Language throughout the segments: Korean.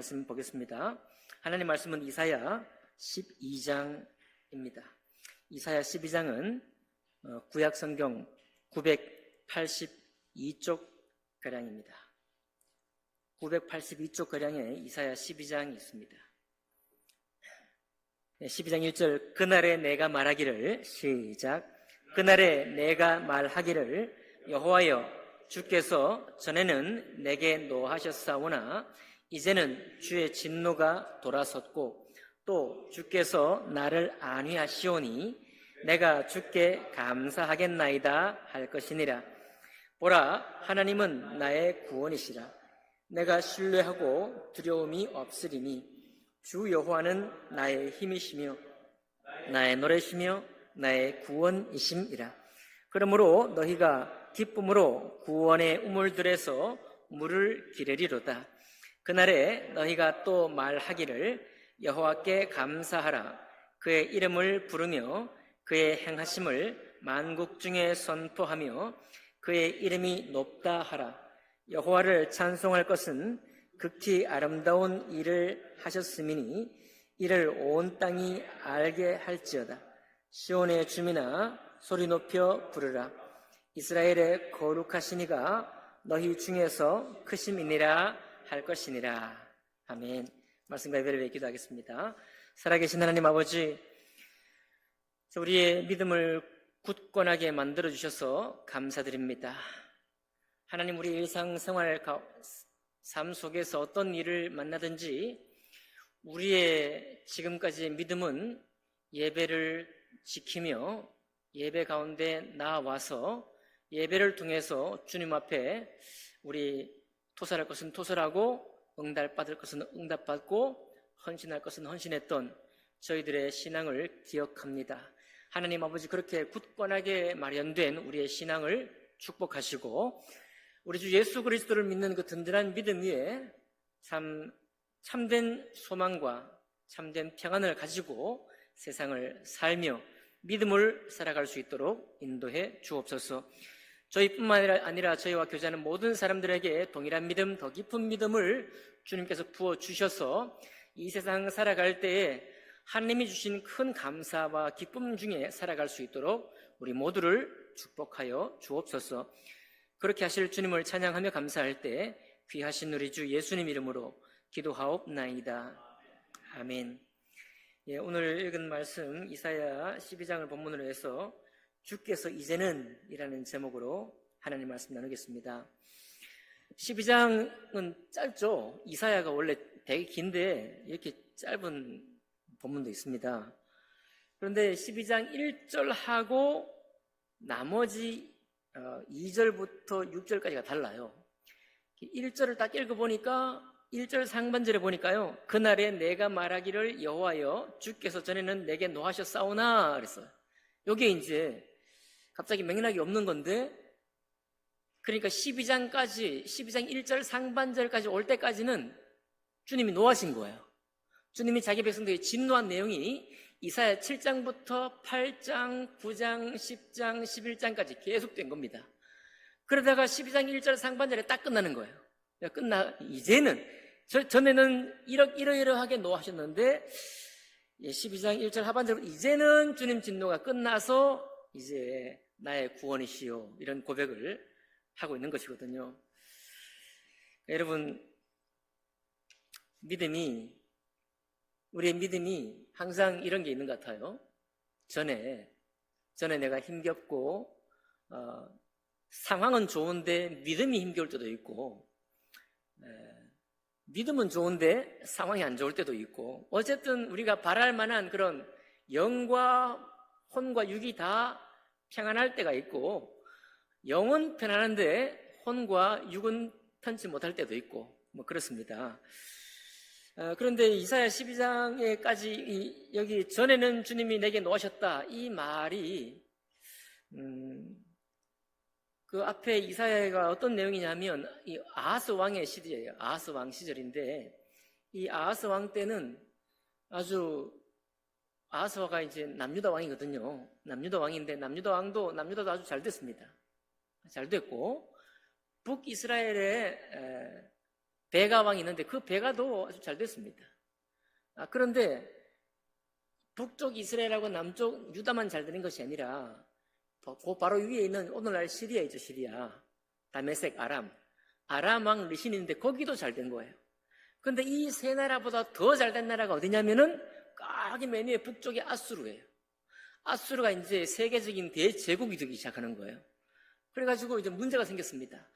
말씀 보겠습니다. 하나님 말씀은 이사야 12장입니다. 이사야 12장은 구약 성경 982쪽가량입니다. 982쪽가량에 이사야 12장이 있습니다. 12장 1절, 그날에 내가 말하기를, 시작. 그날에 내가 말하기를, 여호와여, 주께서 전에는 내게 노하셨사오나 이제는 주의 진노가 돌아섰고 또 주께서 나를 안위하시오니 내가 주께 감사하겠나이다 할 것이니라. 보라, 하나님은 나의 구원이시라. 내가 신뢰하고 두려움이 없으리니 주 여호와는 나의 힘이시며 나의 노래시며 나의 구원이심이라. 그러므로 너희가 기쁨으로 구원의 우물들에서 물을 기르리로다. 그날에 너희가 또 말하기를, 여호와께 감사하라. 그의 이름을 부르며 그의 행하심을 만국 중에 선포하며 그의 이름이 높다 하라. 여호와를 찬송할 것은 극히 아름다운 일을 하셨음이니 이를 온 땅이 알게 할지어다. 시온의 주민아, 소리 높여 부르라. 이스라엘의 거룩하신 이가 너희 중에서 크심이니라 할 것이니라. 아멘. 말씀과 예배를 기도하겠습니다. 살아계신 하나님 아버지, 우리의 믿음을 굳건하게 만들어주셔서 감사드립니다. 하나님, 우리 일상생활 삶 속에서 어떤 일을 만나든지 우리의 지금까지의 믿음은 예배를 지키며 예배 가운데 나와서 예배를 통해서 주님 앞에 우리 토설할 것은 토설하고 응답받을 것은 응답받고 헌신할 것은 헌신했던 저희들의 신앙을 기억합니다. 하나님 아버지, 그렇게 굳건하게 마련된 우리의 신앙을 축복하시고 우리 주 예수 그리스도를 믿는 그 든든한 믿음 위에 참된 소망과 참된 평안을 가지고 세상을 살며 믿음을 살아갈 수 있도록 인도해 주옵소서. 저희뿐만 아니라 저희와 교제하는 모든 사람들에게 동일한 믿음, 더 깊은 믿음을 주님께서 부어주셔서 이 세상 살아갈 때에 하나님이 주신 큰 감사와 기쁨 중에 살아갈 수 있도록 우리 모두를 축복하여 주옵소서. 그렇게 하실 주님을 찬양하며 감사할 때 귀하신 우리 주 예수님 이름으로 기도하옵나이다. 아멘. 오늘 읽은 말씀 이사야 12장을 본문으로 해서 주께서 이제는 이라는 제목으로 하나님 말씀 나누겠습니다. 12장은 짧죠. 이사야가 원래 되게 긴데 이렇게 짧은 본문도 있습니다. 그런데 12장 1절하고 나머지 2절부터 6절까지가 달라요. 1절을 딱 읽어보니까 1절 상반절에 보니까요, 그날에 내가 말하기를, 여호와여, 주께서 전에는 내게 노하셨사오나 그랬어요. 이게 이제 갑자기 맥락이 없는 건데, 그러니까 12장 1절 상반절까지 올 때까지는 주님이 노하신 거예요. 주님이 자기 백성들에게 진노한 내용이 이사야 7장부터 8장, 9장, 10장, 11장까지 계속된 겁니다. 그러다가 12장 1절 상반절에 딱 끝나는 거예요. 이제는, 전에는 이러이러하게 노하셨는데 12장 1절 하반절, 이제는 주님 진노가 끝나서 이제 나의 구원이시오, 이런 고백을 하고 있는 것이거든요. 여러분, 우리의 믿음이 항상 이런 게 있는 것 같아요. 전에 내가 힘겹고 상황은 좋은데 믿음이 힘겨울 때도 있고, 믿음은 좋은데 상황이 안 좋을 때도 있고, 어쨌든 우리가 바랄 만한 그런 영과 혼과 육이 다 평안할 때가 있고, 영은 편안한데 혼과 육은 편치 못할 때도 있고, 그렇습니다. 그런데 이사야 12장에까지 여기 전에는 주님이 내게 노하셨다, 이 말이 그 앞에 이사야가 어떤 내용이냐면 이 아하스 왕의 시대예요. 아하스 왕 시절인데, 이 아하스 왕 때는 아하스 왕이 이제 남유다 왕이거든요. 남유다 왕인데 남유다도 아주 잘 됐습니다. 잘 됐고, 북이스라엘의 베가 왕이 있는데 그 베가도 아주 잘 됐습니다. 그런데 북쪽 이스라엘하고 남쪽 유다만 잘 되는 것이 아니라 그 바로 위에 있는 오늘날 시리아 있죠. 시리아, 다메섹, 아람 왕 르신이 있는데 거기도 잘 된 거예요. 그런데 이 세 나라보다 더 잘 된 나라가 어디냐면은 거기 맨 위에 북쪽의 아수르예요. 아수르가 이제 세계적인 대제국이 되기 시작하는 거예요. 그래가지고 이제 문제가 생겼습니다.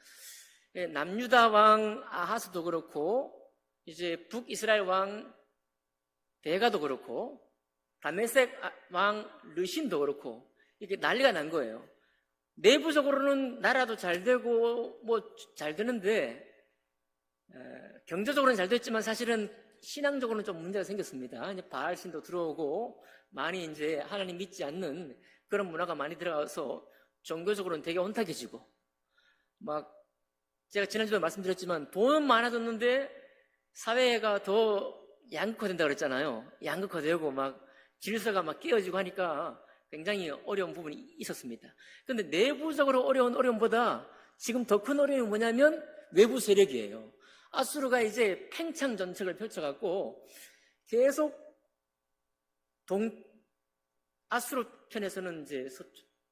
남유다 왕 아하스도 그렇고 이제 북이스라엘 왕 베가도 그렇고 다메섹 왕 르신도 그렇고 이게 난리가 난 거예요. 내부적으로는 나라도 잘 되고 뭐 잘 되는데 경제적으로는 잘 됐지만 사실은 신앙적으로는 좀 문제가 생겼습니다. 이제 바알신도 들어오고 많이 이제 하나님 믿지 않는 그런 문화가 많이 들어가서 종교적으로는 되게 혼탁해지고 막 제가 지난주에 말씀드렸지만 돈은 많아졌는데 사회가 더 양극화된다고 그랬잖아요. 양극화되고 막 질서가 막 깨어지고 하니까 굉장히 어려운 부분이 있었습니다. 그런데 내부적으로 어려운 어려움보다 지금 더 큰 어려움이 뭐냐면 외부 세력이에요. 아수르가 이제 팽창 전책을 펼쳐갖고 계속 아수르 편에서는 이제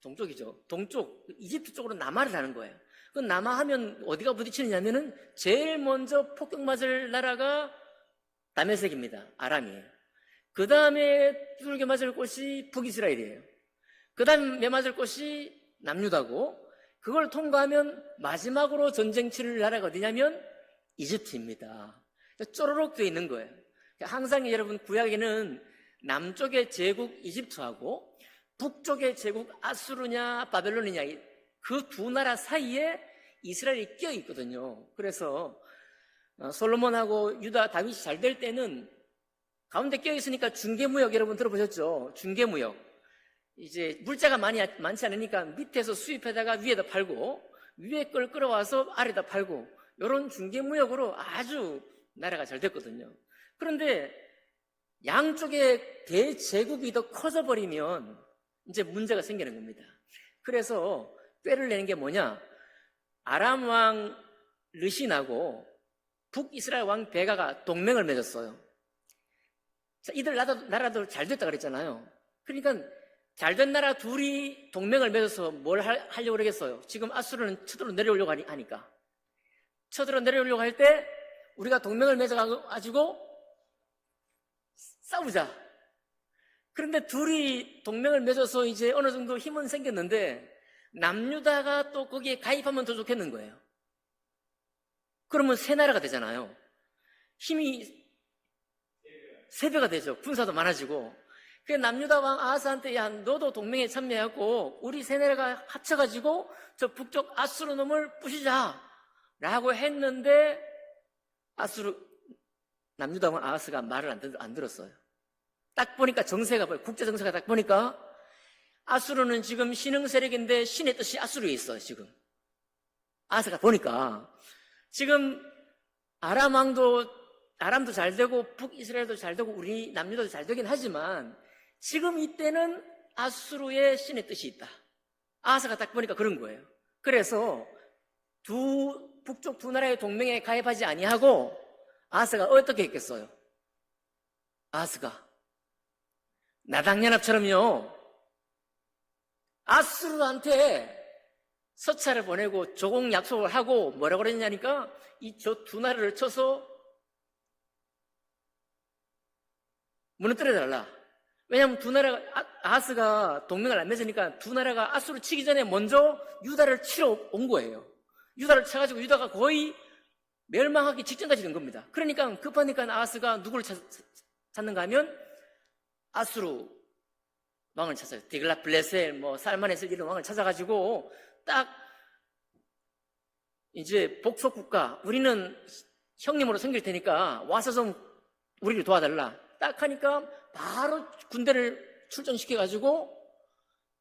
동쪽이죠. 동쪽, 이집트 쪽으로 남하를 하는 거예요. 그 남하하면 어디가 부딪히느냐면은 제일 먼저 폭격 맞을 나라가 다메섹입니다. 아람이에요. 그 다음에 두들겨 맞을 곳이 북이스라엘이에요. 그 다음에 맞을 곳이 남유다고 그걸 통과하면 마지막으로 전쟁 치를 나라가 어디냐면 이집트입니다. 쪼르륵 되어 있는 거예요. 항상 여러분 구약에는 남쪽의 제국 이집트하고 북쪽의 제국 아수르냐 바벨론이냐 그 두 나라 사이에 이스라엘이 끼어 있거든요. 그래서 솔로몬하고 유다 다윗이 잘 될 때는 가운데 끼어 있으니까 중개무역 여러분 들어보셨죠? 중개무역. 이제 물자가 많지 않으니까 밑에서 수입해다가 위에다 팔고 위에 걸 끌어와서 아래다 팔고 이런 중개무역으로 아주 나라가 잘 됐거든요. 그런데 양쪽의 대제국이 더 커져버리면 이제 문제가 생기는 겁니다. 그래서 꾀를 내는 게 뭐냐? 아람 왕 르신하고 북이스라엘 왕 베가가 동맹을 맺었어요. 자, 이들 나라도 잘 됐다 그랬잖아요. 그러니까 잘 된 나라 둘이 동맹을 맺어서 뭘 하려고 그러겠어요? 지금 아수르는 쳐들어 내려오려고 하니까. 쳐들어 내려오려고 할 때 우리가 동맹을 맺어가지고 싸우자. 그런데 둘이 동맹을 맺어서 이제 어느 정도 힘은 생겼는데 남유다가 또 거기에 가입하면 더 좋겠는 거예요. 그러면 세 나라가 되잖아요. 힘이 세 배가 되죠. 군사도 많아지고. 그래서 남유다 왕 아하스한테 야 너도 동맹에 참여하고 우리 세 나라가 합쳐가지고 저 북쪽 아수르 놈을 부시자 라고 했는데 남유다 왕 아하스가 말을 안 들었어요. 딱 보니까 국제 정세가 딱 보니까 아수르는 지금 신흥 세력인데 신의 뜻이 아수르에 있어요. 지금 아하스가 보니까 지금 아람도 잘 되고 북이스라엘도 잘 되고 우리 남유다도 잘 되긴 하지만 지금 이때는 아수르의 신의 뜻이 있다. 아하스가 딱 보니까 그런 거예요. 그래서 북쪽 두 나라의 동맹에 가입하지 아니하고 아하스가 어떻게 했겠어요? 아하스가 나당연합처럼요 아수르한테 서찰을 보내고 조공 약속을 하고 뭐라고 그랬냐니까 저 두 나라를 쳐서 무너뜨려달라. 왜냐하면 두 나라가 아하스가 동맹을 안 맺으니까 두 나라가 아수르 치기 전에 먼저 유다를 치러 온 거예요. 유다를 쳐가지고 유다가 거의 멸망하기 직전까지 된 겁니다. 그러니까 급하니까 아하스가 누구를 찾는가 하면 아수르 왕을 찾아요. 디글랏블레셀, 살마네셀 이런 왕을 찾아가지고 딱 이제 복속 국가 우리는 형님으로 섬길 테니까 와서 좀 우리를 도와달라. 딱 하니까 바로 군대를 출정시켜가지고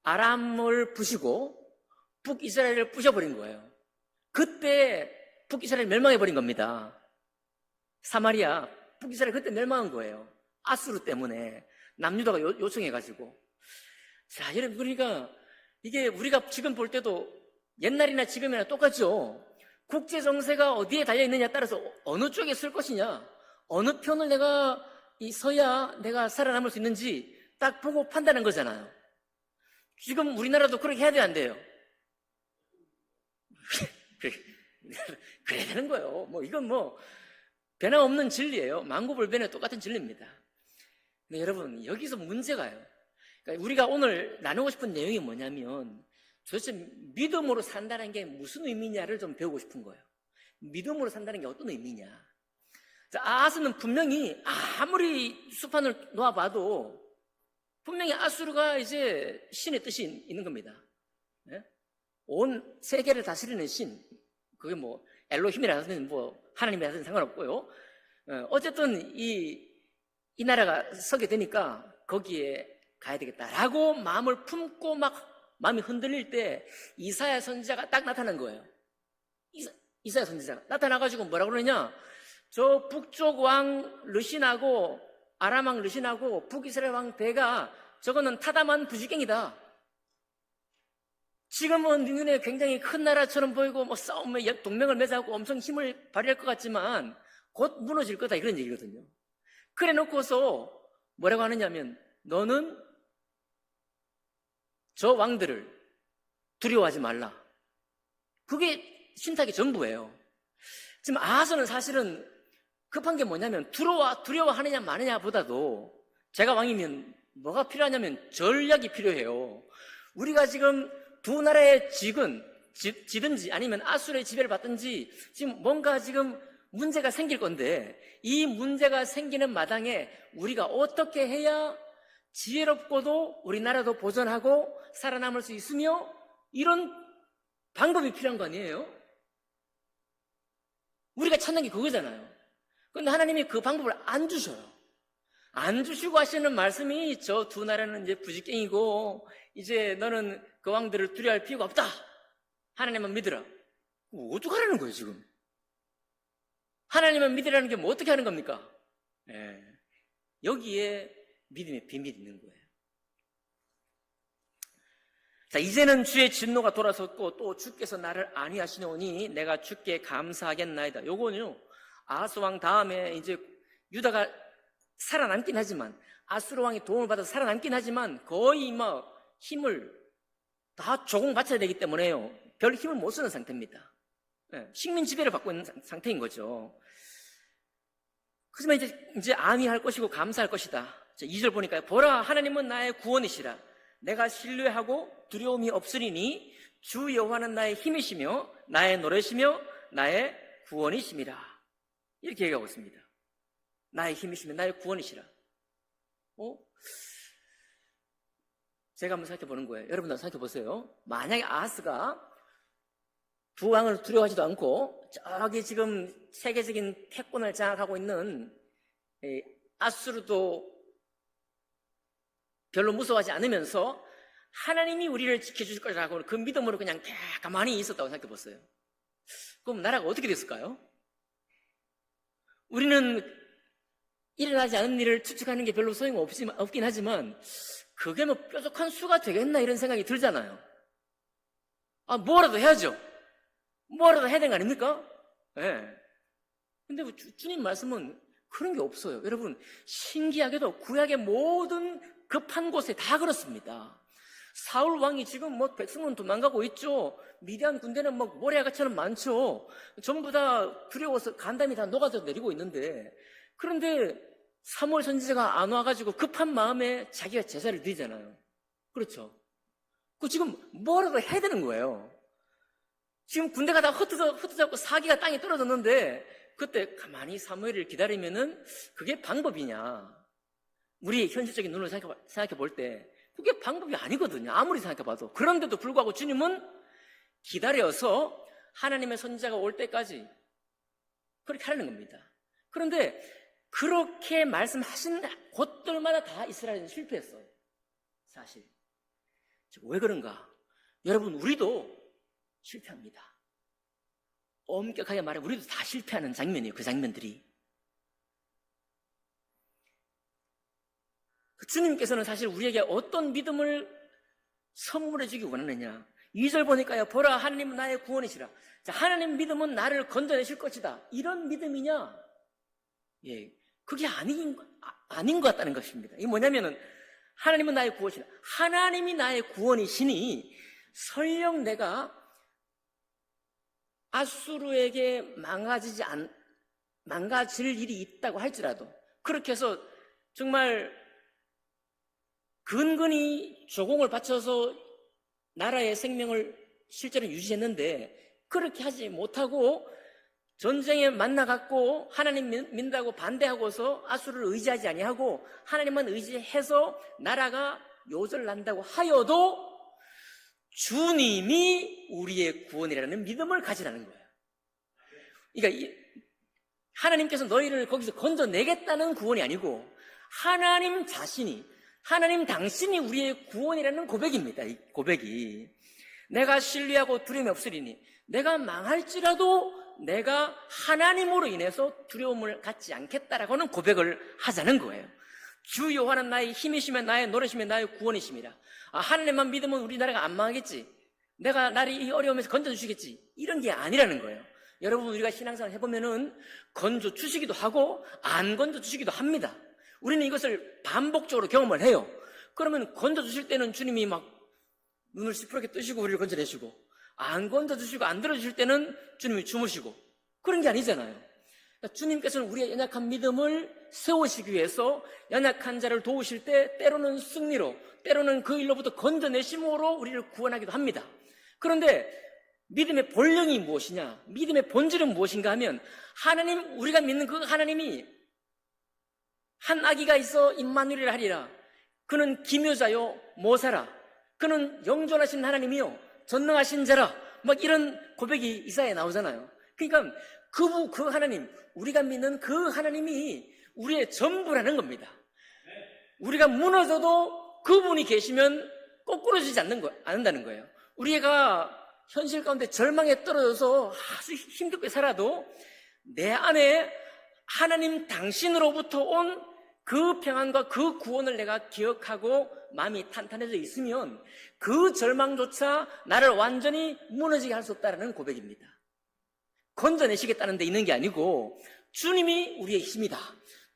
아람을 부시고 북이스라엘을 부셔버린 거예요. 그때 북이스라엘 멸망해버린 겁니다. 사마리아, 북이스라엘 그때 멸망한 거예요. 아수르 때문에 남유다가 요청해가지고. 자, 여러분 그러니까 이게 우리가 지금 볼 때도 옛날이나 지금이나 똑같죠. 국제 정세가 어디에 달려 있느냐에 따라서 어느 쪽에 쓸 것이냐, 어느 편을 내가 서야 내가 살아남을 수 있는지 딱 보고 판단한 거잖아요. 지금 우리나라도 그렇게 해야 돼요, 안 돼요? 그래야 되는 거예요. 이건 변함없는 진리예요. 만고불변의 똑같은 진리입니다. 근데 여러분, 여기서 문제가요. 그러니까 우리가 오늘 나누고 싶은 내용이 뭐냐면, 도대체 믿음으로 산다는 게 무슨 의미냐를 좀 배우고 싶은 거예요. 믿음으로 산다는 게 어떤 의미냐. 자, 아하스는 분명히 아무리 수판을 놓아봐도 분명히 아수르가 이제 신의 뜻이 있는 겁니다. 네? 온 세계를 다스리는 신, 그게 엘로힘이라든 하나님이라든 상관없고요. 어쨌든 이 나라가 서게 되니까 거기에 가야 되겠다라고 마음을 품고 막 마음이 흔들릴 때 이사야 선지자가 딱 나타난 거예요. 이사야 선지자가 나타나가지고 뭐라 그러냐? 저 북쪽 왕 르신하고 아람 왕 르신하고 북이스라엘 왕 베가 저거는 타담한 부지깽이다. 지금은 네 눈에 굉장히 큰 나라처럼 보이고 싸움에 동맹을 맺하고 엄청 힘을 발휘할 것 같지만 곧 무너질 거다, 이런 얘기거든요. 그래 놓고서 뭐라고 하느냐면, 너는 저 왕들을 두려워하지 말라. 그게 신탁의 전부예요. 지금 아하스는 사실은 급한 게 뭐냐면, 두려워하느냐 마느냐 보다도 제가 왕이면 뭐가 필요하냐면 전략이 필요해요. 우리가 지금 두 나라의 지든지 아니면 아수르의 지배를 받든지 지금 뭔가 지금 문제가 생길 건데, 이 문제가 생기는 마당에 우리가 어떻게 해야 지혜롭고도 우리나라도 보존하고 살아남을 수 있으며, 이런 방법이 필요한 거 아니에요? 우리가 찾는 게 그거잖아요. 그런데 하나님이 그 방법을 안 주셔요. 안 주시고 하시는 말씀이, 저 두 나라는 이제 부지깽이고 이제 너는 그 왕들을 두려워할 필요가 없다. 하나님만 믿으라. 어떡하라는 거예요, 지금? 하나님만 믿으라는 게 어떻게 하는 겁니까? 여기에 믿음의 비밀이 있는 거예요. 자, 이제는 주의 진노가 돌아섰고 또 주께서 나를 안위하시오니 내가 주께 감사하겠나이다. 요거는요, 아하스 왕 다음에 이제 유다가 살아남긴 하지만, 아수르 왕의 도움을 받아서 살아남긴 하지만 거의 힘을 다 조공 바쳐야 되기 때문에요, 별 힘을 못 쓰는 상태입니다. 식민 지배를 받고 있는 상태인 거죠. 하지만 이제 안위할 것이고 감사할 것이다. 2절 보니까, 보라, 하나님은 나의 구원이시라. 내가 신뢰하고 두려움이 없으리니 주 여호와는 나의 힘이시며 나의 노래시며 나의 구원이심이라. 이렇게 얘기하고 있습니다. 나의 힘이시며 나의 구원이시라. 제가 한번 생각해 보는 거예요. 여러분도 생각해 보세요. 만약에 아하스가 두 왕을 두려워하지도 않고 저기 지금 세계적인 패권을 장악하고 있는 아수르도 별로 무서워하지 않으면서 하나님이 우리를 지켜주실 거라고 그 믿음으로 그냥 가만히 있었다고 생각해 보세요. 그럼 나라가 어떻게 됐을까요? 우리는 일어나지 않은 일을 추측하는 게 별로 소용없긴 하지만 그게 뾰족한 수가 되겠나, 이런 생각이 들잖아요. 뭐라도 해야죠. 뭐라도 해야 되는 거 아닙니까? 근데 주님 말씀은 그런 게 없어요. 여러분, 신기하게도 구약의 모든 급한 곳에 다 그렇습니다. 사울 왕이 지금 백성은 도망가고 있죠. 미디안 군대는 모래아가처럼 많죠. 전부 다 두려워서 간담이 다 녹아져 내리고 있는데, 그런데 사무엘 선지자가 안 와가지고 급한 마음에 자기가 제사를 드리잖아요. 그렇죠? 지금 뭐라도 해야 되는 거예요. 지금 군대가 다 흩어졌고 사기가 땅에 떨어졌는데, 그때 가만히 사무엘을 기다리면은 그게 방법이냐? 우리의 현실적인 눈으로 생각해 볼 때 그게 방법이 아니거든요. 아무리 생각해 봐도. 그런데도 불구하고 주님은 기다려서 하나님의 선지자가 올 때까지 그렇게 하라는 겁니다. 그런데 그렇게 말씀하신 곳들마다 다 이스라엘은 실패했어요. 사실. 왜 그런가? 여러분, 우리도 실패합니다. 엄격하게 말하면 우리도 다 실패하는 장면이에요. 그 장면들이. 주님께서는 사실 우리에게 어떤 믿음을 선물해 주기 원하느냐, 2절 보니까요. 보라, 하나님은 나의 구원이시라. 자, 하나님 믿음은 나를 건져내실 것이다. 이런 믿음이냐? 예, 그게 아닌 것 같다는 것입니다. 이게 뭐냐면은 하나님은 나의 구원이시라. 하나님이 나의 구원이시니 설령 내가 아수르에게 망가질 일이 있다고 할지라도, 그렇게 해서 정말 근근히 조공을 바쳐서 나라의 생명을 실제로 유지했는데, 그렇게 하지 못하고 전쟁에 만나갖고 하나님 믿는다고 반대하고서 아수르를 의지하지 아니하고 하나님만 의지해서 나라가 요절난다고 하여도 주님이 우리의 구원이라는 믿음을 가지라는 거예요. 그러니까 하나님께서 너희를 거기서 건져내겠다는 구원이 아니고 하나님 자신이, 하나님 당신이 우리의 구원이라는 고백입니다. 이 고백이. 내가 신뢰하고 두려움이 없으리니 내가 망할지라도 내가 하나님으로 인해서 두려움을 갖지 않겠다라고 하는 고백을 하자는 거예요. 주 여호와는 나의 힘이시며 나의 노래시며 나의 구원이십니다. 하나님만 믿으면 우리나라가 안 망하겠지, 내가 나를 이 어려움에서 건져주시겠지, 이런 게 아니라는 거예요. 여러분, 우리가 신앙생활 해보면은 건져주시기도 하고 안 건져주시기도 합니다. 우리는 이것을 반복적으로 경험을 해요. 그러면 건져주실 때는 주님이 막 눈을 시퍼렇게 뜨시고 우리를 건져내시고, 안 건져주시고 안 들어주실 때는 주님이 주무시고, 그런 게 아니잖아요. 그러니까 주님께서는 우리의 연약한 믿음을 세우시기 위해서 연약한 자를 도우실 때 때로는 승리로, 때로는 그 일로부터 건져내심으로 우리를 구원하기도 합니다. 그런데 믿음의 본령이 무엇이냐, 믿음의 본질은 무엇인가 하면, 하나님, 우리가 믿는 그 하나님이 한 아기가 있어 임마누엘이라 하리라. 그는 기묘자요 모사라. 그는 영존하신 하나님이요 전능하신 자라. 막 이런 고백이 이사야에 나오잖아요. 그러니까 그 하나님, 우리가 믿는 그 하나님이 우리의 전부라는 겁니다. 우리가 무너져도 그분이 계시면 거꾸러지지 않는다는 거예요. 우리가 현실 가운데 절망에 떨어져서 아주 힘들게 살아도 내 안에 하나님 당신으로부터 온 그 평안과 그 구원을 내가 기억하고 마음이 탄탄해져 있으면 그 절망조차 나를 완전히 무너지게 할 수 없다는 고백입니다. 건져내시겠다는 데 있는 게 아니고 주님이 우리의 힘이다,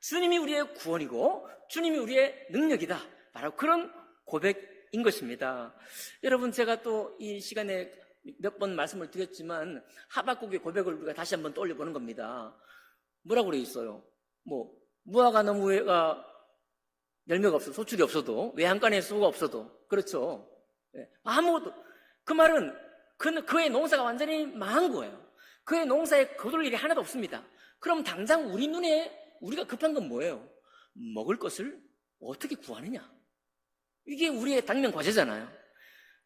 주님이 우리의 구원이고 주님이 우리의 능력이다, 바로 그런 고백인 것입니다. 여러분, 제가 또 이 시간에 몇 번 말씀을 드렸지만 하박국의 고백을 우리가 다시 한번 떠올려보는 겁니다. 뭐라고 그래 있어요? 무화과 나무가 열매가 없어도, 소출이 없어도, 외양간에 수가 없어도, 그렇죠? 아무것도. 그 말은 그의 농사가 완전히 망한 거예요. 그의 농사에 거둘 일이 하나도 없습니다. 그럼 당장 우리 눈에 우리가 급한 건 뭐예요? 먹을 것을 어떻게 구하느냐? 이게 우리의 당면 과제잖아요.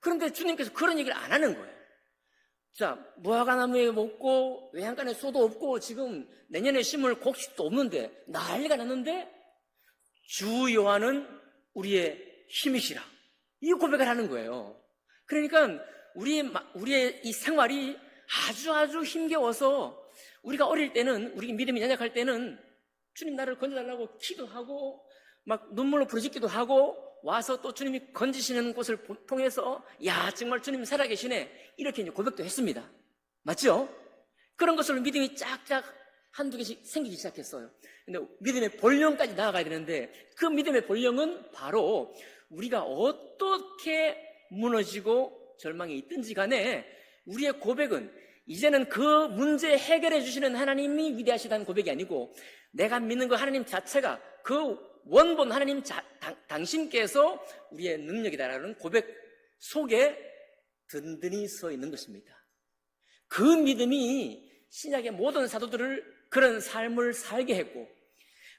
그런데 주님께서 그런 얘기를 안 하는 거예요. 자, 무화과 나무에 먹고 외양간에 소도 없고 지금 내년에 심을 곡식도 없는데, 난리가 났는데 주 여호와는 우리의 힘이시라, 이 고백을 하는 거예요. 그러니까 우리의 이 생활이 아주 힘겨워서, 우리가 어릴 때는, 우리 믿음이 연약할 때는 주님 나를 건져달라고 기도하고 막 눈물로 부르짖기도 하고, 와서 또 주님이 건지시는 곳을 통해서 야, 정말 주님 살아계시네, 이렇게 이제 고백도 했습니다. 맞죠? 그런 것으로 믿음이 짝짝 한두 개씩 생기기 시작했어요. 근데 믿음의 본령까지 나아가야 되는데, 그 믿음의 본령은 바로 우리가 어떻게 무너지고 절망에 있든지 간에 우리의 고백은 이제는 그 문제 해결해 주시는 하나님이 위대하시다는 고백이 아니고, 내가 믿는 그 하나님 자체가, 그 원본 하나님 당신께서 우리의 능력이다라는 고백 속에 든든히 서 있는 것입니다. 그 믿음이 신약의 모든 사도들을 그런 삶을 살게 했고,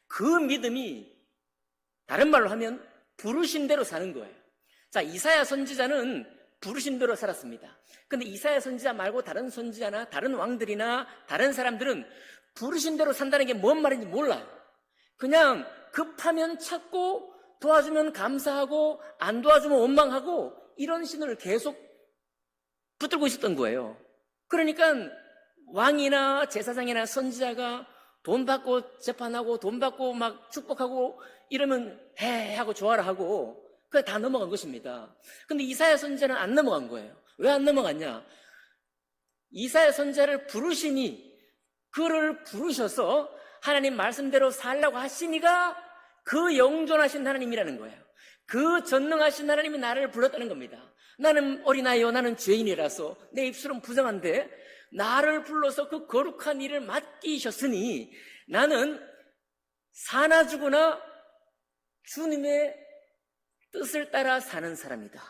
그 믿음이 다른 말로 하면 부르신 대로 사는 거예요. 자, 이사야 선지자는 부르신 대로 살았습니다. 근데 이사야 선지자 말고 다른 선지자나 다른 왕들이나 다른 사람들은 부르신 대로 산다는 게 뭔 말인지 몰라요. 그냥 급하면 찾고 도와주면 감사하고 안 도와주면 원망하고, 이런 신을 계속 붙들고 있었던 거예요. 그러니까 왕이나 제사장이나 선지자가 돈 받고 재판하고 돈 받고 막 축복하고 이러면 해 하고 좋아라 하고 그게 다 넘어간 것입니다. 근데 이사야 선지자는 안 넘어간 거예요. 왜 안 넘어갔냐? 이사야 선지자를 부르시니, 그를 부르셔서 하나님 말씀대로 살라고 하시니가 그 영존하신 하나님이라는 거예요. 그 전능하신 하나님이 나를 불렀다는 겁니다. 나는 어린아이요, 나는 죄인이라서 내 입술은 부정한데 나를 불러서 그 거룩한 일을 맡기셨으니 나는 사나 죽으나 주님의 뜻을 따라 사는 사람이다.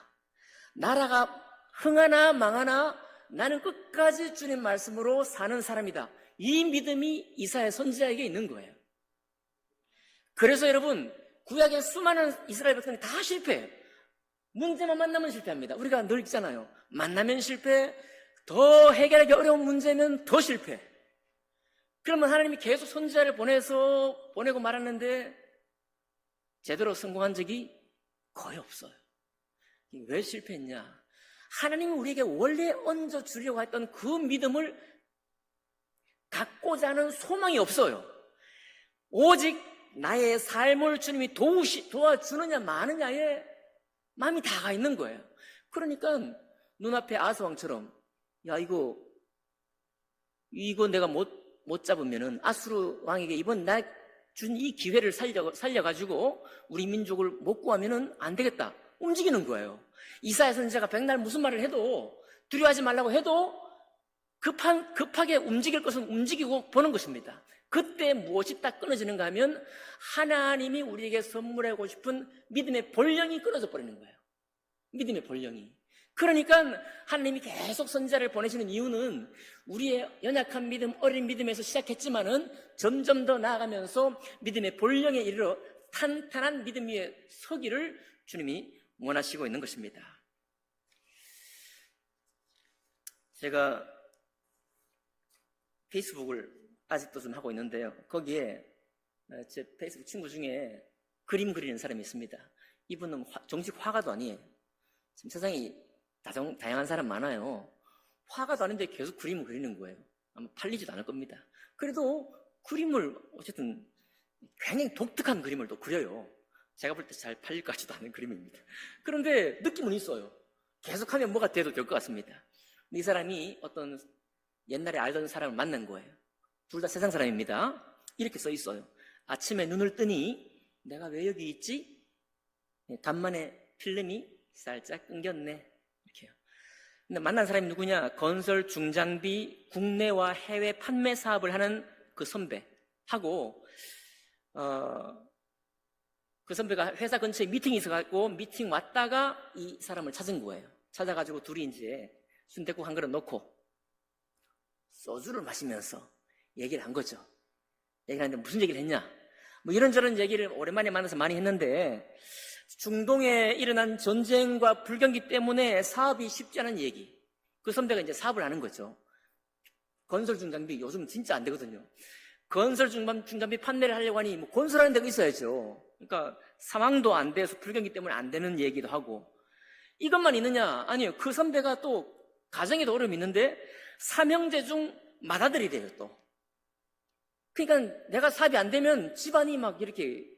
나라가 흥하나 망하나 나는 끝까지 주님 말씀으로 사는 사람이다. 이 믿음이 이사야 선지자에게 있는 거예요. 그래서 여러분, 구약의 수많은 이스라엘 백성이 다 실패해요. 문제만 만나면 실패합니다. 우리가 늘 있잖아요. 만나면 실패, 더 해결하기 어려운 문제면 더 실패. 그러면 하나님이 계속 선지자를 보내고 말았는데 제대로 성공한 적이 거의 없어요. 왜 실패했냐? 하나님이 우리에게 원래 얹어주려고 했던 그 믿음을 갖고자 하는 소망이 없어요. 오직 나의 삶을 주님이 도와주느냐 마느냐에 마음이 다 가 있는 거예요. 그러니까 눈앞에 아스왕처럼, 야, 이거 내가 못 잡으면은 아수르 왕에게 이번 나 준 이 기회를 살려가지고 우리 민족을 못 구하면은 안 되겠다. 움직이는 거예요. 이사야 선지자가 백날 무슨 말을 해도, 두려워하지 말라고 해도 급하게 움직일 것은 움직이고 보는 것입니다. 그때 무엇이 딱 끊어지는가 하면 하나님이 우리에게 선물하고 싶은 믿음의 본령이 끊어져 버리는 거예요. 믿음의 본령이. 그러니까 하나님이 계속 선지자를 보내시는 이유는 우리의 연약한 믿음, 어린 믿음에서 시작했지만은 점점 더 나아가면서 믿음의 본령에 이르러 탄탄한 믿음 위에 서기를 주님이 원하시고 있는 것입니다. 제가 페이스북을 아직도 좀 하고 있는데요. 거기에 제 페이스북 친구 중에 그림 그리는 사람이 있습니다. 이분은 정식 화가도 아니에요. 지금 세상에 다양한 사람 많아요. 화가도 아닌데 계속 그림을 그리는 거예요. 아마 팔리지도 않을 겁니다. 그래도 그림을 어쨌든 굉장히 독특한 그림을 또 그려요. 제가 볼 때 잘 팔릴 것 같지도 않은 그림입니다. 그런데 느낌은 있어요. 계속하면 뭐가 돼도 될 것 같습니다. 이 사람이 어떤 옛날에 알던 사람을 만난 거예요. 둘 다 세상 사람입니다. 이렇게 써 있어요. 아침에 눈을 뜨니 내가 왜 여기 있지? 간만에 필름이 살짝 끊겼네. 이렇게요. 근데 만난 사람이 누구냐? 건설 중장비 국내와 해외 판매 사업을 하는 그 선배하고 그 선배가 회사 근처에 미팅이 있어가지고 미팅 왔다가 이 사람을 찾은 거예요. 찾아가지고 둘이 이제 순댓국 한 그릇 놓고 소주를 마시면서 얘기를 한 거죠. 얘기를 하는데 무슨 얘기를 했냐? 뭐 이런저런 얘기를 오랜만에 만나서 많이 했는데 중동에 일어난 전쟁과 불경기 때문에 사업이 쉽지 않은 얘기. 그 선배가 이제 사업을 하는 거죠. 건설 중장비 요즘 진짜 안 되거든요. 건설 중장비 판매를 하려고 하니 뭐 건설하는 데가 있어야죠. 그러니까 상황도 안 돼서 불경기 때문에 안 되는 얘기도 하고. 이것만 있느냐? 아니요. 그 선배가 또 가정에도 어려움이 있는데 삼형제 중 맏아들이래요 또. 그러니까 내가 사업이 안 되면 집안이 막 이렇게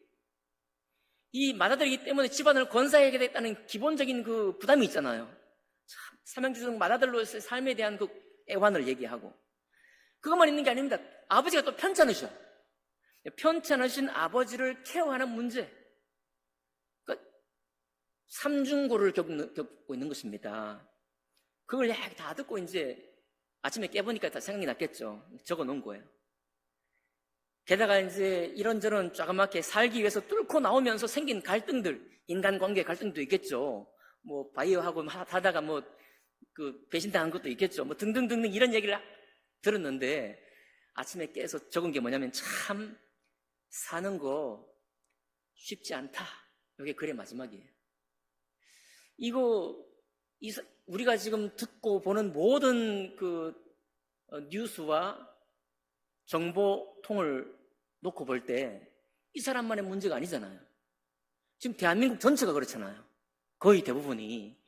이 맏아들이기 때문에 집안을 건사해야 되겠다는 기본적인 그 부담이 있잖아요. 참, 삼형제 중 맏아들로서의 삶에 대한 그 애환을 얘기하고. 그것만 있는 게 아닙니다. 아버지가 또 편찮으셔. 편찮으신 아버지를 케어하는 문제. 그러니까 삼중고를 겪고 있는 것입니다. 그걸 다 듣고 이제 아침에 깨보니까 다 생각이 났겠죠. 적어 놓은 거예요. 게다가 이제 이런저런 조그맣게 살기 위해서 뚫고 나오면서 생긴 갈등들, 인간관계 갈등도 있겠죠. 뭐 바이오하고 하다가 뭐 그 배신당한 것도 있겠죠. 뭐 등등등등 이런 얘기를 들었는데 아침에 깨서 적은 게 뭐냐면 참 사는 거 쉽지 않다. 이게 글의 마지막이에요. 이거 우리가 지금 듣고 보는 모든 그 뉴스와 정보통을 놓고 볼 때 이 사람만의 문제가 아니잖아요. 지금 대한민국 전체가 그렇잖아요. 거의 대부분이.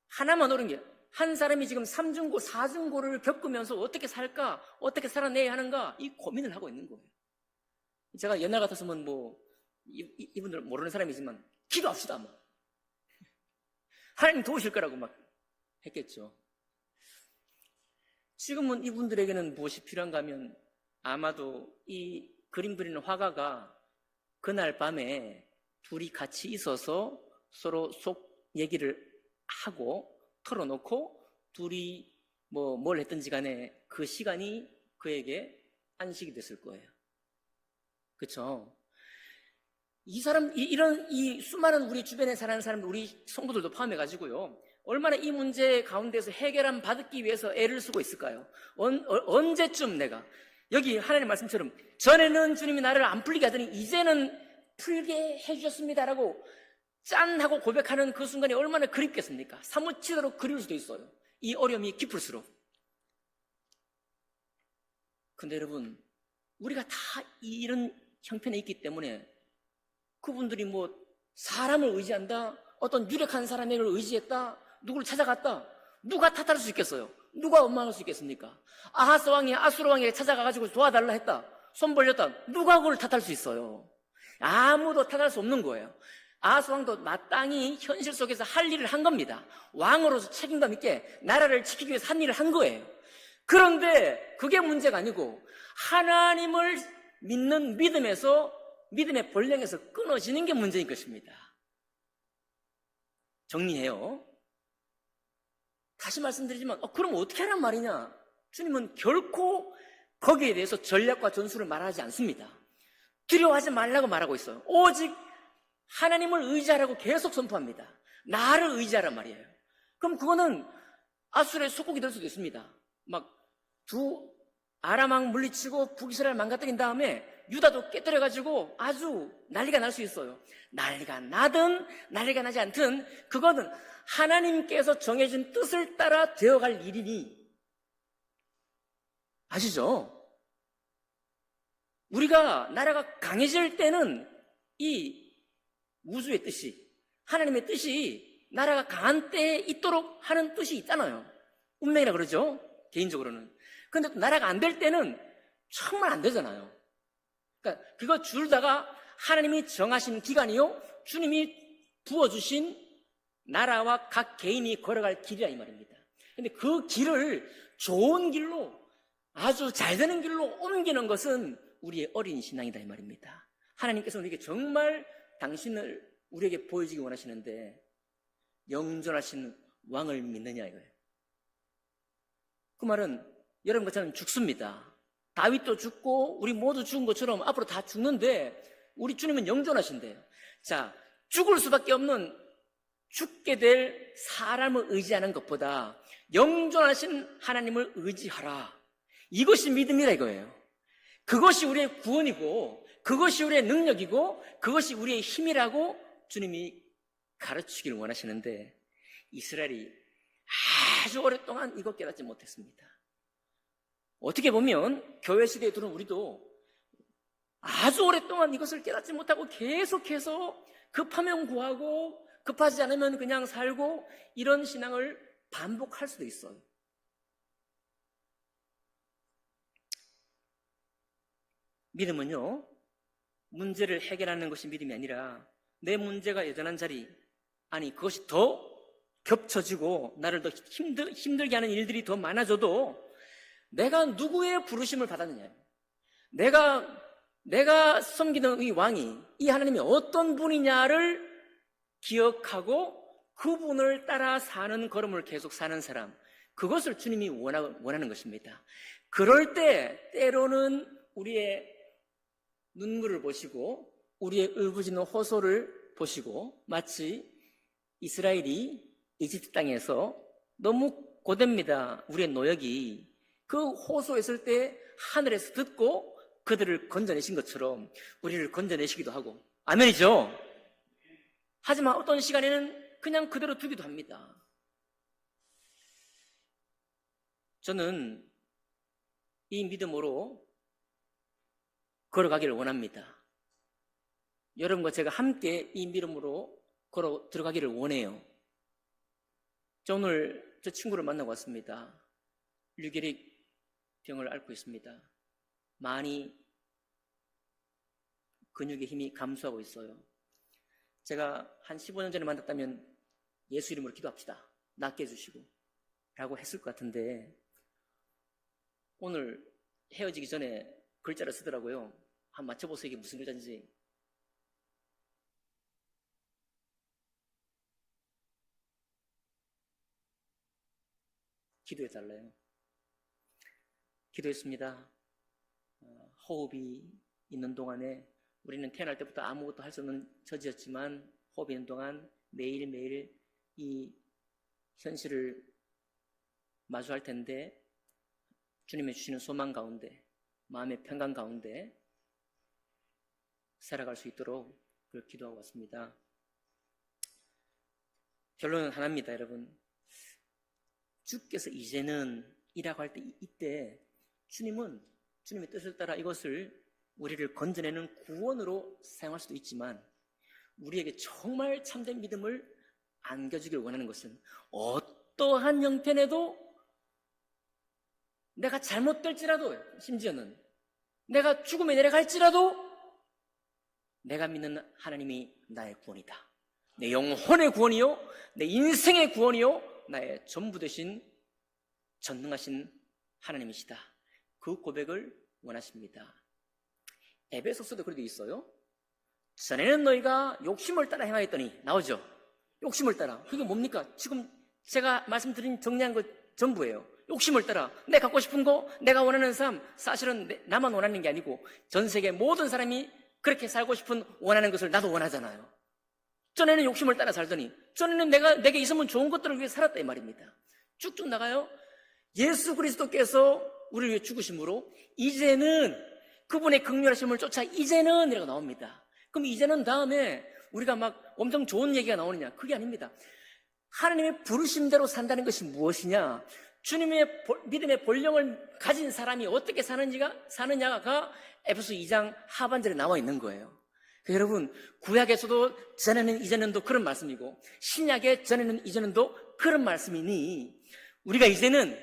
하나만 옳은 게 한 사람이 지금 3중고, 4중고를 겪으면서 어떻게 살까, 어떻게 살아내야 하는가 이 고민을 하고 있는 거예요. 제가 옛날 같았으면 뭐 이분들 모르는 사람이지만 기도합시다 뭐. 하나님 도우실 거라고 막 했겠죠. 지금은 이분들에게는 무엇이 필요한가 하면 아마도 이 그림 그리는 화가가 그날 밤에 둘이 같이 있어서 서로 속 얘기를 하고 털어놓고 둘이 뭘 했든지 간에 그 시간이 그에게 안식이 됐을 거예요. 그렇죠? 이런 수많은 우리 주변에 사는 사람들, 우리 성도들도 포함해가지고요, 얼마나 이 문제 가운데서 해결함 받기 위해서 애를 쓰고 있을까요? 언제쯤 내가 여기 하나님 말씀처럼 전에는 주님이 나를 안 풀리게 하더니 이제는 풀게 해주셨습니다라고 짠 하고 고백하는 그 순간이 얼마나 그립겠습니까? 사무치도록 그리울 수도 있어요. 이 어려움이 깊을수록. 근데 여러분, 우리가 다 이런 형편에 있기 때문에 그분들이 사람을 의지한다, 어떤 유력한 사람에게 의지했다, 누구를 찾아갔다, 누가 탓할 수 있겠어요? 누가 원망할 수 있겠습니까? 아하스 왕이 아수르 왕에게 찾아가가지고 도와달라 했다, 손 벌렸다, 누가 그걸 탓할 수 있어요? 아무도 탓할 수 없는 거예요. 아하스 왕도 마땅히 현실 속에서 할 일을 한 겁니다. 왕으로서 책임감 있게 나라를 지키기 위해서 한 일을 한 거예요. 그런데 그게 문제가 아니고 하나님을 믿는 믿음의 본령에서 끊어지는 게 문제인 것입니다. 정리해요. 다시 말씀드리지만 그럼 어떻게 하란 말이냐? 주님은 결코 거기에 대해서 전략과 전술을 말하지 않습니다. 두려워하지 말라고 말하고 있어요. 오직 하나님을 의지하라고 계속 선포합니다. 나를 의지하란 말이에요. 그럼 그거는 아수르의 속국이 될 수도 있습니다. 아람 왕 물리치고 북이스라엘 망가뜨린 다음에 유다도 깨뜨려가지고 아주 난리가 날 수 있어요. 난리가 나든 난리가 나지 않든 그거는 하나님께서 정해진 뜻을 따라 되어갈 일이니, 아시죠? 우리가 나라가 강해질 때는 이 우주의 뜻이, 하나님의 뜻이 나라가 강한 때에 있도록 하는 뜻이 있잖아요. 운명이라 그러죠, 개인적으로는. 근데 나라가 안 될 때는 정말 안 되잖아요. 그러니까 그거 줄다가 하나님이 정하신 기간이요, 주님이 부어주신 나라와 각 개인이 걸어갈 길이라 이 말입니다. 근데 그 길을 좋은 길로, 아주 잘 되는 길로 옮기는 것은 우리의 어린 신앙이다 이 말입니다. 하나님께서 우리에게 정말 당신을 우리에게 보여주기 원하시는데 영존하신 왕을 믿느냐 이거예요. 그 말은 여러분 것처럼 죽습니다. 다윗도 죽고 우리 모두 죽은 것처럼 앞으로 다 죽는데 우리 주님은 영존하신대요. 자, 죽을 수밖에 없는, 죽게 될 사람을 의지하는 것보다 영존하신 하나님을 의지하라, 이것이 믿음이다 이거예요. 그것이 우리의 구원이고 그것이 우리의 능력이고 그것이 우리의 힘이라고 주님이 가르치기를 원하시는데 이스라엘이 아주 오랫동안 이것 깨닫지 못했습니다. 어떻게 보면 교회 시대에 들어온 우리도 아주 오랫동안 이것을 깨닫지 못하고 계속해서 급하면 구하고 급하지 않으면 그냥 살고 이런 신앙을 반복할 수도 있어요. 믿음은요, 문제를 해결하는 것이 믿음이 아니라 내 문제가 여전한 자리, 아니 그것이 더 겹쳐지고 나를 더 힘들게 하는 일들이 더 많아져도 내가 누구의 부르심을 받았느냐, 내가 섬기는 이 왕이, 이 하나님이 어떤 분이냐를 기억하고 그분을 따라 사는 걸음을 계속 사는 사람, 그것을 주님이 원하는 것입니다. 그럴 때 때로는 우리의 눈물을 보시고 우리의 울부짖는 호소를 보시고, 마치 이스라엘이 이집트 땅에서 너무 고됩니다, 우리의 노역이, 그 호소했을 때 하늘에서 듣고 그들을 건져내신 것처럼 우리를 건져내시기도 하고, 아멘이죠? 하지만 어떤 시간에는 그냥 그대로 두기도 합니다. 저는 이 믿음으로 걸어가기를 원합니다. 여러분과 제가 함께 이 믿음으로 걸어 들어가기를 원해요. 저 오늘 저 친구를 만나고 왔습니다. 류계릭 병을 앓고 있습니다. 많이 근육의 힘이 감소하고 있어요. 제가 한 15년 전에 만났다면 예수 이름으로 기도합시다, 낫게 해주시고, 라고 했을 것 같은데 오늘 헤어지기 전에 글자를 쓰더라고요. 한번 맞춰보세요. 이게 무슨 글자인지. 기도해달래요. 기도했습니다. 호흡이 있는 동안에 우리는 태어날 때부터 아무것도 할 수 없는 처지였지만 호흡이 있는 동안 매일매일 이 현실을 마주할 텐데 주님이 주시는 소망 가운데 마음의 평강 가운데 살아갈 수 있도록 그걸 기도하고 왔습니다. 결론은 하나입니다, 여러분. 주께서 이제는 이라고 할 때 이때 주님은 주님의 뜻을 따라 이것을 우리를 건져내는 구원으로 사용할 수도 있지만 우리에게 정말 참된 믿음을 안겨주길 원하는 것은 어떠한 형편에도 내가 잘못될지라도 심지어는 내가 죽음에 내려갈지라도 내가 믿는 하나님이 나의 구원이다. 내 영혼의 구원이요 내 인생의 구원이요 나의 전부 되신 전능하신 하나님이시다. 그 고백을 원하십니다. 에베소서도 그래도 있어요. 전에는 너희가 욕심을 따라 행하였더니 나오죠. 욕심을 따라. 그게 뭡니까? 지금 제가 말씀드린 정리한 것 전부예요. 욕심을 따라 내가 갖고 싶은 거 내가 원하는 삶 사실은 나만 원하는 게 아니고 전 세계 모든 사람이 그렇게 살고 싶은 원하는 것을 나도 원하잖아요. 전에는 욕심을 따라 살더니 전에는 내게 있으면 좋은 것들을 위해 살았다 이 말입니다. 쭉쭉 나가요. 예수 그리스도께서 우리를 위해 죽으심으로 이제는 그분의 긍휼하심을 쫓아 이제는 이라고 나옵니다. 그럼 이제는 다음에 우리가 막 엄청 좋은 얘기가 나오느냐? 그게 아닙니다. 하나님의 부르심대로 산다는 것이 무엇이냐? 주님의 믿음의 본령을 가진 사람이 어떻게 사느냐가 에베소 2장 하반절에 나와 있는 거예요. 여러분, 구약에서도 전에는 이제는도 그런 말씀이고 신약의 전에는 이제는도 그런 말씀이니 우리가 이제는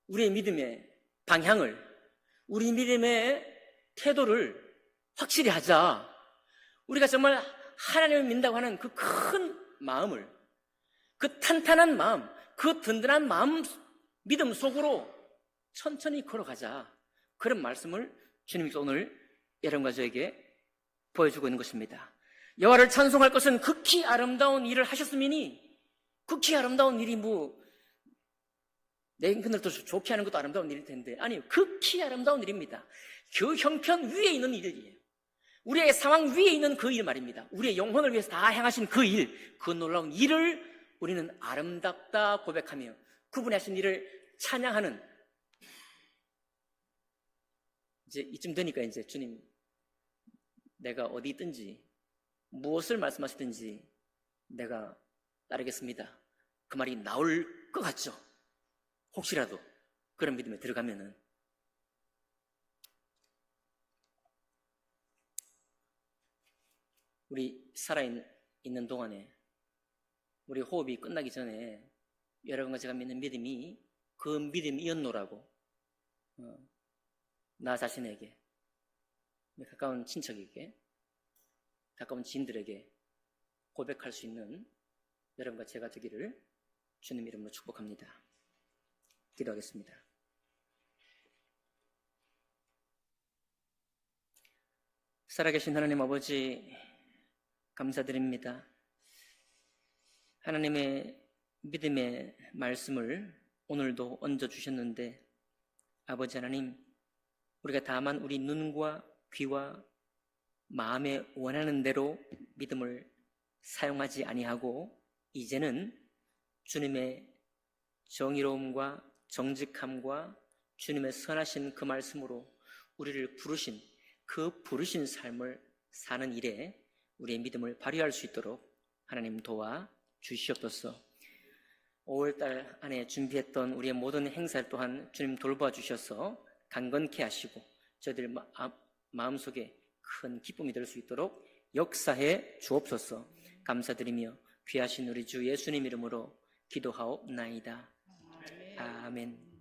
우리의 믿음의 방향을 우리 믿음의 태도를 확실히 하자. 우리가 정말 하나님을 믿는다고 하는 그 큰 마음을 그 탄탄한 마음 그 든든한 마음 믿음 속으로 천천히 걸어가자. 그런 말씀을 주님께서 오늘 여러분과 저에게 보여주고 있는 것입니다. 여호와를 찬송할 것은 극히 아름다운 일을 하셨음이니 극히 아름다운 일이 내 형편을 더 좋게 하는 것도 아름다운 일일 텐데 아니 극히 아름다운 일입니다. 그 형편 위에 있는 일이에요. 우리의 상황 위에 있는 그 일 말입니다. 우리의 영혼을 위해서 다 행하신 그 일, 그 놀라운 일을 우리는 아름답다 고백하며 그분이 하신 일을 찬양하는 이제 이쯤 되니까 이제 주님 내가 어디 있든지 무엇을 말씀하시든지 내가 따르겠습니다. 그 말이 나올 것 같죠? 혹시라도 그런 믿음에 들어가면은 우리 살아있는 동안에 우리 호흡이 끝나기 전에 여러분과 제가 믿는 믿음이 그 믿음이었노라고 나 자신에게 가까운 친척에게 가까운 지인들에게 고백할 수 있는 여러분과 제가 되기를 주님 이름으로 축복합니다. 기도하겠습니다. 살아계신 하나님 아버지 감사드립니다. 하나님의 믿음의 말씀을 오늘도 얹어주셨는데 아버지 하나님 우리가 다만 우리 눈과 귀와 마음에 원하는 대로 믿음을 사용하지 아니하고 이제는 주님의 정의로움과 정직함과 주님의 선하신 그 말씀으로 우리를 부르신 그 부르신 삶을 사는 일에 우리의 믿음을 발휘할 수 있도록 하나님 도와 주시옵소서. 5월달 안에 준비했던 우리의 모든 행사를 또한 주님 돌봐 주셔서 강건케 하시고 저희들 마음속에 큰 기쁨이 될 수 있도록 역사해 주옵소서. 감사드리며 귀하신 우리 주 예수님 이름으로 기도하옵나이다. 아멘.